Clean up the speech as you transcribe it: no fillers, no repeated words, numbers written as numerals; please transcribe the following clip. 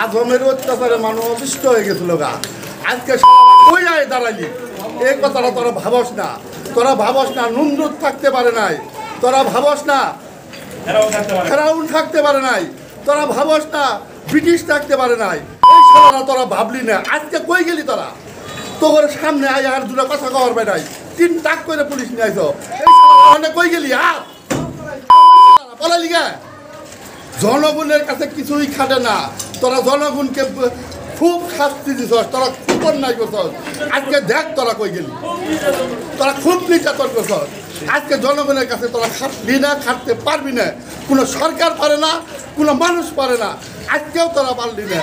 আজমের অত্যাচারে মানুষ অতিষ্ঠ হয়ে গেছিল গা। আজকে কই আয় দাঁড়ালি, এই কথাটা তোরা ভাবস না। তোরা ভাবস না নমরুদ থাকতে পারে নাই, তোরা ভাবস না ফেরাউন থাকতে পারে নাই, তোরা ভাবস না ব্রিটিশ থাকতে পারে নাই। এই সারা তোরা ভাবলি না। আজকে কই গেলি তোরা? তোর সামনে আয় আর দুটো কথা কওয়ার বেড়াই 3 টাক করে পুলিশ নিয়ে আইস। এই সারা কই গেলি? বলালি গা জনগণের কাছে কিছুই খাটে না। তোরা জনগণকে খুব শাস্তি দিছ, তোরা খুব অন্যায় করছ। আজকে দেখ তোরা কই গেলি, তোরা খুব নির্যাতন করছ। আজকে জনগণের কাছে তোরা খাটবি না, খাটতে পারবি না। কোনো সরকার পারে না, কোনো মানুষ পারে না। আজকেও তোরা পারলি না।